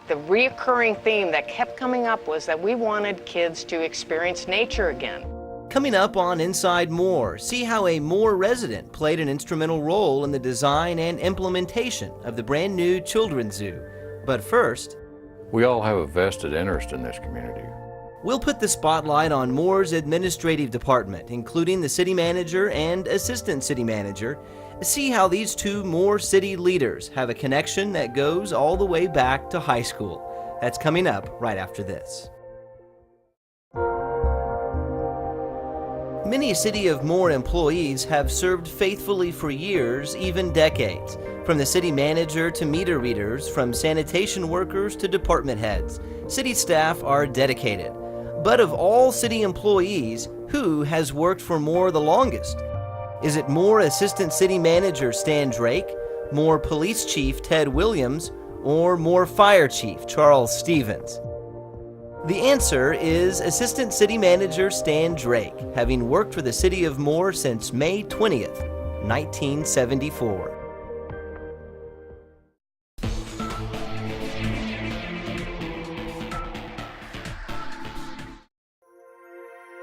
The reoccurring theme that kept coming up was that we wanted kids to experience nature again. Coming up on Inside Moore, see how a Moore resident played an instrumental role in the design and implementation of the brand new children's zoo. But first, we all have a vested interest in this community. we'll put the spotlight on Moore's administrative department, including the city manager and assistant city manager. See how these two Moore city leaders have a connection that goes all the way back to high school. That's coming up right after this. Many City of Moore employees have served faithfully for years, even decades. From the city manager to meter readers, from sanitation workers to department heads, city staff are dedicated. But of all city employees, who has worked for Moore the longest? Is it Moore Assistant City Manager Stan Drake, Moore Police Chief Ted Williams, or Moore Fire Chief Charles Stevens? The answer is Assistant City Manager Stan Drake, having worked for the City of Moore since May 20th, 1974.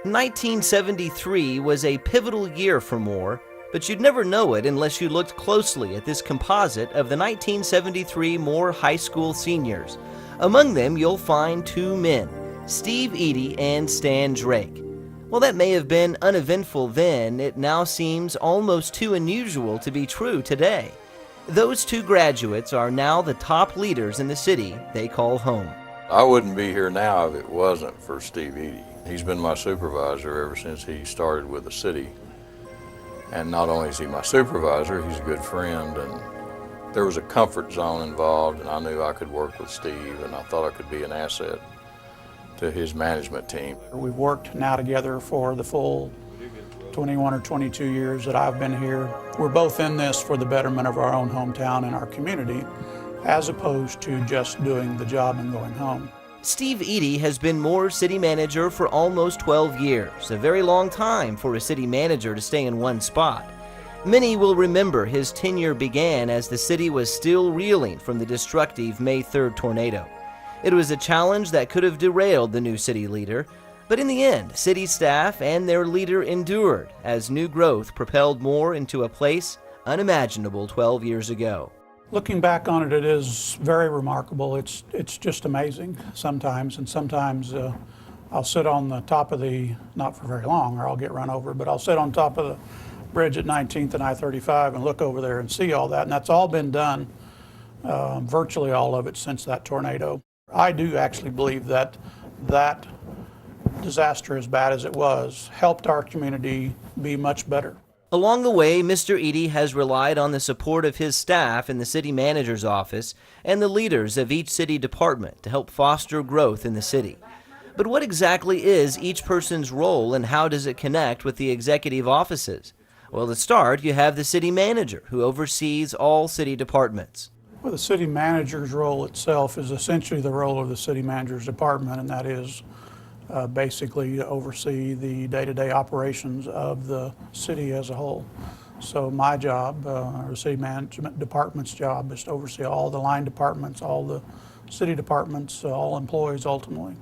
"1973 was a pivotal year for Moore, but you'd never know it unless you looked closely at this composite of the 1973 Moore High School seniors. Among them, you'll find two men, Steve Eddy and Stan Drake. While that may have been uneventful then, it now seems almost too unusual to be true today. Those two graduates are now the top leaders in the city they call home. I wouldn't be here now if it wasn't for Steve Eddy. He's been my supervisor ever since he started with the city. And not only is he my supervisor, he's a good friend, and there was a comfort zone involved, and I knew I could work with Steve, and I thought I could be an asset to his management team. We've worked now together for the full 21 or 22 years that I've been here. We're both in this for the betterment of our own hometown and our community, as opposed to just doing the job and going home. Steve Eddy has been Moore's city manager for almost 12 years, a very long time for a city manager to stay in one spot. Many will remember his tenure began as the city was still reeling from the destructive May 3rd tornado. It was a challenge that could have derailed the new city leader, but in the end, city staff and their leader endured as new growth propelled Moore into a place unimaginable 12 years ago. Looking back on it, it is very remarkable. It's just amazing sometimes, and sometimes I'll sit on the top of the, not for very long or I'll get run over, but I'll sit on top of the bridge at 19th and I-35 and look over there and see all that, and that's all been done, virtually all of it since that tornado. I do actually believe that that disaster, as bad as it was, helped our community be much better. Along the way, Mr. Eddy has relied on the support of his staff in the city manager's office and the leaders of each city department to help foster growth in the city. But what exactly is each person's role, and how does it connect with the executive offices? Well, to start, you have the city manager, who oversees all city departments. Well, the city manager's role itself is essentially the role of the city manager's department, and that is basically to oversee the day-to-day operations of the city as a whole. So my job, or the city management department's job, is to oversee all the line departments, all the city departments, all employees ultimately.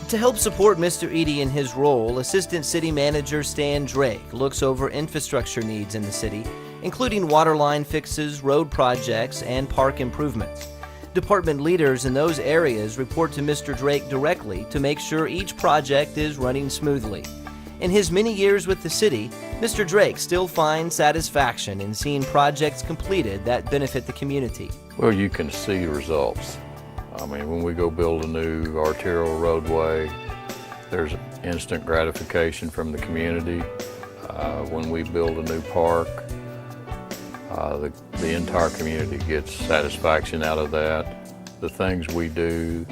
To help support Mr. Eddy in his role, Assistant City Manager Stan Drake looks over infrastructure needs in the city, including water line fixes, road projects, and park improvements. Department leaders in those areas report to Mr. Drake directly to make sure each project is running smoothly. In his many years with the city, Mr. Drake still finds satisfaction in seeing projects completed that benefit the community. Well, you can see results. I mean, when we go build a new arterial roadway, there's instant gratification from the community. When we build a new park, the entire community gets satisfaction out of that. The things we do,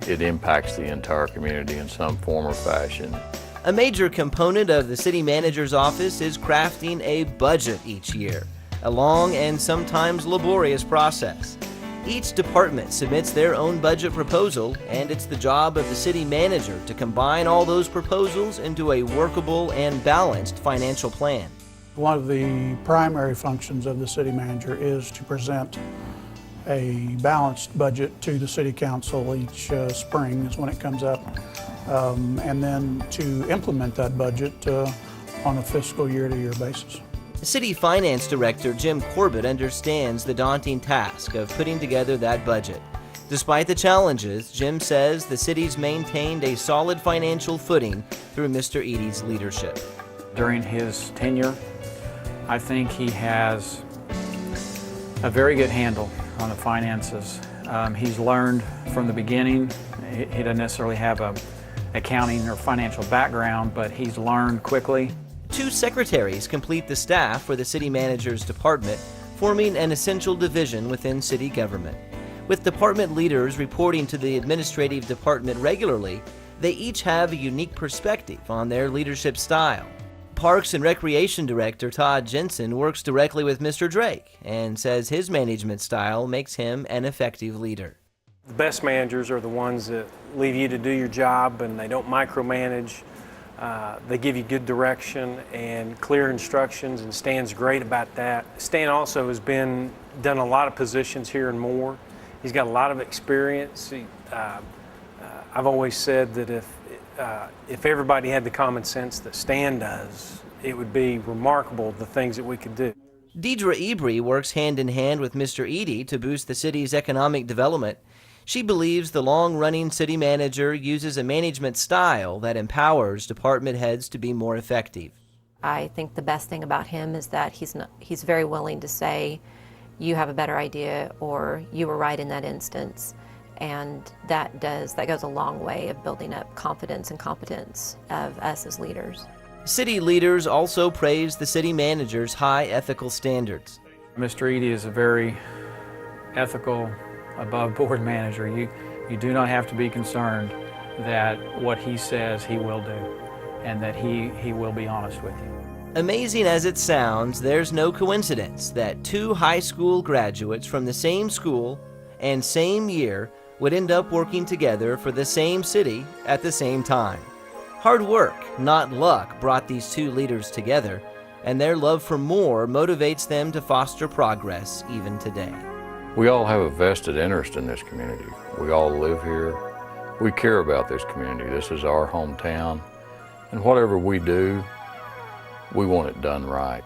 it impacts the entire community in some form or fashion. A major component of the city manager's office is crafting a budget each year, a long and sometimes laborious process. Each department submits their own budget proposal, and it's the job of the city manager to combine all those proposals into a workable and balanced financial plan. One of the primary functions of the city manager is to present a balanced budget to the city council each spring is when it comes up, and then to implement that budget on a fiscal year-to-year basis. City Finance Director Jim Corbett understands the daunting task of putting together that budget. Despite the challenges, Jim says the city's maintained a solid financial footing through Mr. Eddy's leadership. During his tenure, I think he has a very good handle on the finances. He's learned from the beginning. He doesn't necessarily have an accounting or financial background, but he's learned quickly. 2 secretaries complete the staff for the city manager's department, forming an essential division within city government. With department leaders reporting to the administrative department regularly, they each have a unique perspective on their leadership style. Parks and Recreation Director Todd Jensen works directly with Mr. Drake and says his management style makes him an effective leader. The best managers are the ones that leave you to do your job, and they don't micromanage. They give you good direction and clear instructions, and Stan's great about that. Stan also has done a lot of positions here and more. He's got a lot of experience. I've always said that if everybody had the common sense that Stan does, it would be remarkable the things that we could do. Deidre Ebry works hand in hand with Mr. Eddy to boost the city's economic development. She believes the long-running city manager uses a management style that empowers department heads to be more effective. I think the best thing about him is that he's very willing to say, you have a better idea, or you were right in that instance. And that goes a long way of building up confidence and competence of us as leaders. City leaders also praise the city manager's high ethical standards. Mr. Eddy is a very ethical, above-board manager. You do not have to be concerned that what he says he will do, and that he will be honest with you. Amazing as it sounds, there's no coincidence that 2 high school graduates from the same school and same year would end up working together for the same city at the same time. Hard work, not luck, brought these 2 leaders together, and their love for more motivates them to foster progress even today. We all have a vested interest in this community. We all live here. We care about this community. This is our hometown, and whatever we do, we want it done right.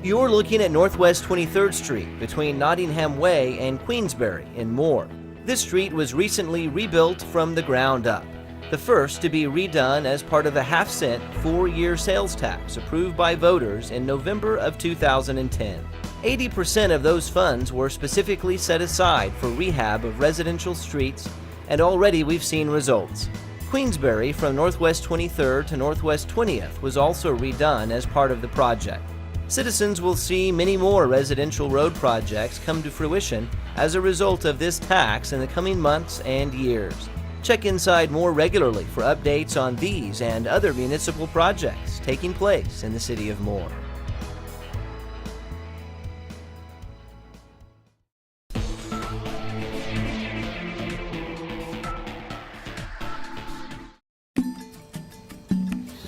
You're looking at Northwest 23rd Street between Nottingham Way and Queensbury in Moore. This street was recently rebuilt from the ground up, the first to be redone as part of a half-cent 4-year sales tax approved by voters in November of 2010. 80% of those funds were specifically set aside for rehab of residential streets, and already we've seen results. Queensbury from Northwest 23rd to Northwest 20th was also redone as part of the project. Citizens will see many more residential road projects come to fruition as a result of this tax in the coming months and years. Check inside more regularly for updates on these and other municipal projects taking place in the city of Moore.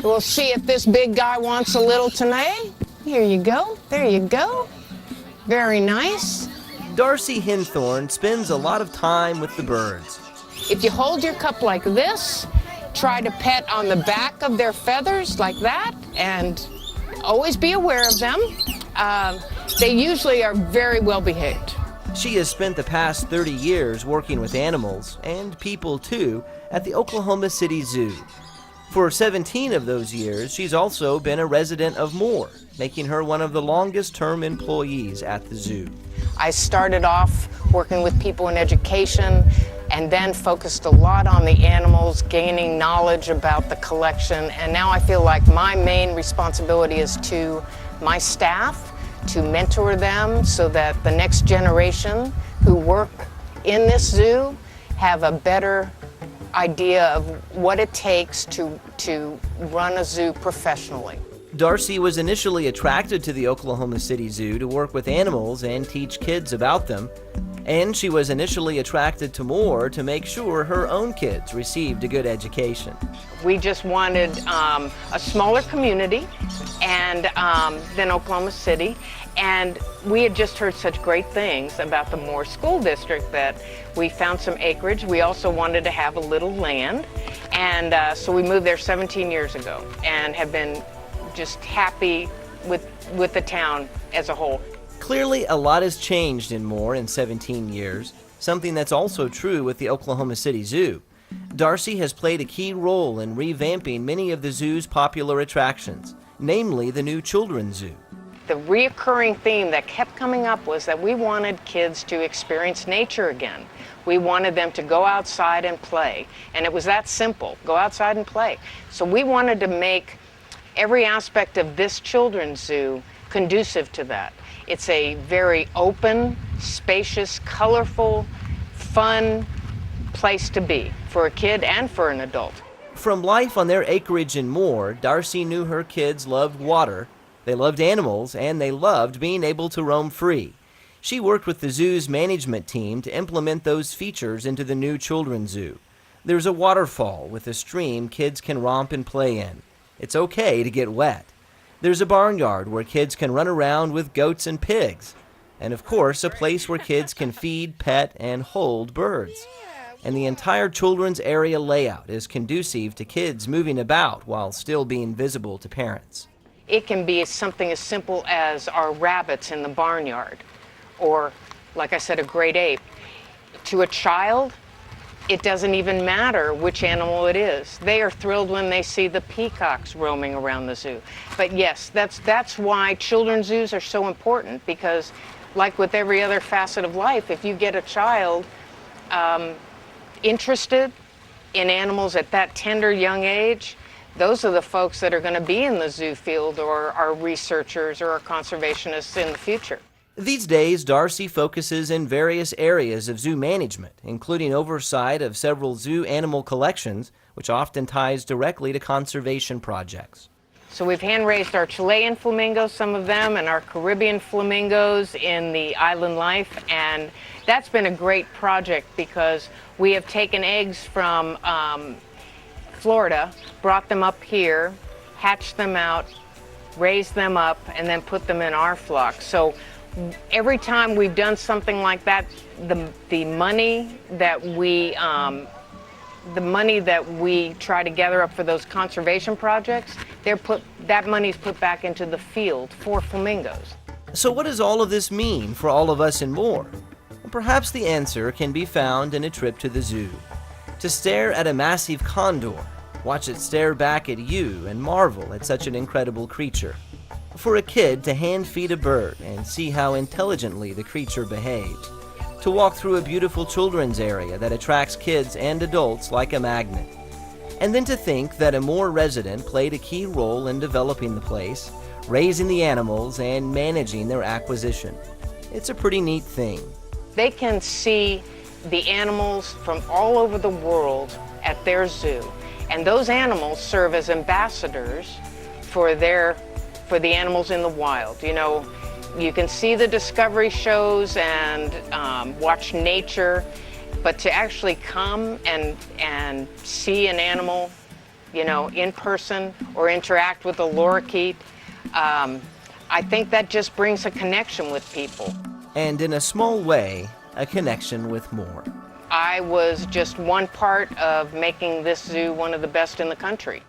We'll see if this big guy wants a little tonight. Here you go. There you go. Very nice. Darcy Henthorne spends a lot of time with the birds. If you hold your cup like this, try to pet on the back of their feathers like that, and always be aware of them. They usually are very well behaved. She has spent the past 30 years working with animals, and people too, at the Oklahoma City Zoo. For 17 of those years, she's also been a resident of Moore, making her one of the longest-term employees at the zoo. I started off working with people in education and then focused a lot on the animals, gaining knowledge about the collection, and now I feel like my main responsibility is to my staff, to mentor them so that the next generation who work in this zoo have a better idea of what it takes to run a zoo professionally. Darcy was initially attracted to the Oklahoma City Zoo to work with animals and teach kids about them. And she was initially attracted to Moore to make sure her own kids received a good education. We just wanted a smaller community and than Oklahoma City. And we had just heard such great things about the Moore School District that we found some acreage. We also wanted to have a little land. And so we moved there 17 years ago and have been just happy with the town as a whole. Clearly, a lot has changed in Moore in 17 years, something that's also true with the Oklahoma City Zoo. Darcy has played a key role in revamping many of the zoo's popular attractions, namely the new children's zoo. The reoccurring theme that kept coming up was that we wanted kids to experience nature again. We wanted them to go outside and play. And it was that simple, go outside and play. So we wanted to make every aspect of this children's zoo conducive to that. It's a very open, spacious, colorful, fun place to be for a kid and for an adult. From life on their acreage in Moore, Darcy knew her kids loved water, they loved animals, and they loved being able to roam free. She worked with the zoo's management team to implement those features into the new children's zoo. There's a waterfall with a stream kids can romp and play in. It's okay to get wet. There's a barnyard where kids can run around with goats and pigs. And of course, a place where kids can feed, pet, and hold birds. And the entire children's area layout is conducive to kids moving about while still being visible to parents. It can be something as simple as our rabbits in the barnyard, or, like I said, a great ape. To a child, it doesn't even matter which animal it is. They are thrilled when they see the peacocks roaming around the zoo. But yes, that's why children's zoos are so important, because like with every other facet of life, if you get a child interested in animals at that tender young age, those are the folks that are going to be in the zoo field or are researchers or are conservationists in the future. These days, Darcy focuses in various areas of zoo management, including oversight of several zoo animal collections, which often ties directly to conservation projects. So we've hand-raised our Chilean flamingos, some of them, and our Caribbean flamingos in the Island Life, and that's been a great project because we have taken eggs from Florida, brought them up here, hatched them out, raised them up, and then put them in our flock. So every time we've done something like that, the money that we try to gather up for those conservation projects, that money's put back into the field for flamingos. So what does all of this mean for all of us and more? Well, perhaps the answer can be found in a trip to the zoo. To stare at a massive condor, watch it stare back at you and marvel at such an incredible creature. For a kid to hand feed a bird and see how intelligently the creature behaves. To walk through a beautiful children's area that attracts kids and adults like a magnet. And then to think that a Moore resident played a key role in developing the place, raising the animals, and managing their acquisition. It's a pretty neat thing. They can see the animals from all over the world at their zoo, and those animals serve as ambassadors for the animals in the wild. You know, you can see the discovery shows and watch nature, but to actually come and see an animal, you know, in person or interact with a lorikeet, I think that just brings a connection with people. And in a small way, a connection with Moore. I was just one part of making this zoo one of the best in the country.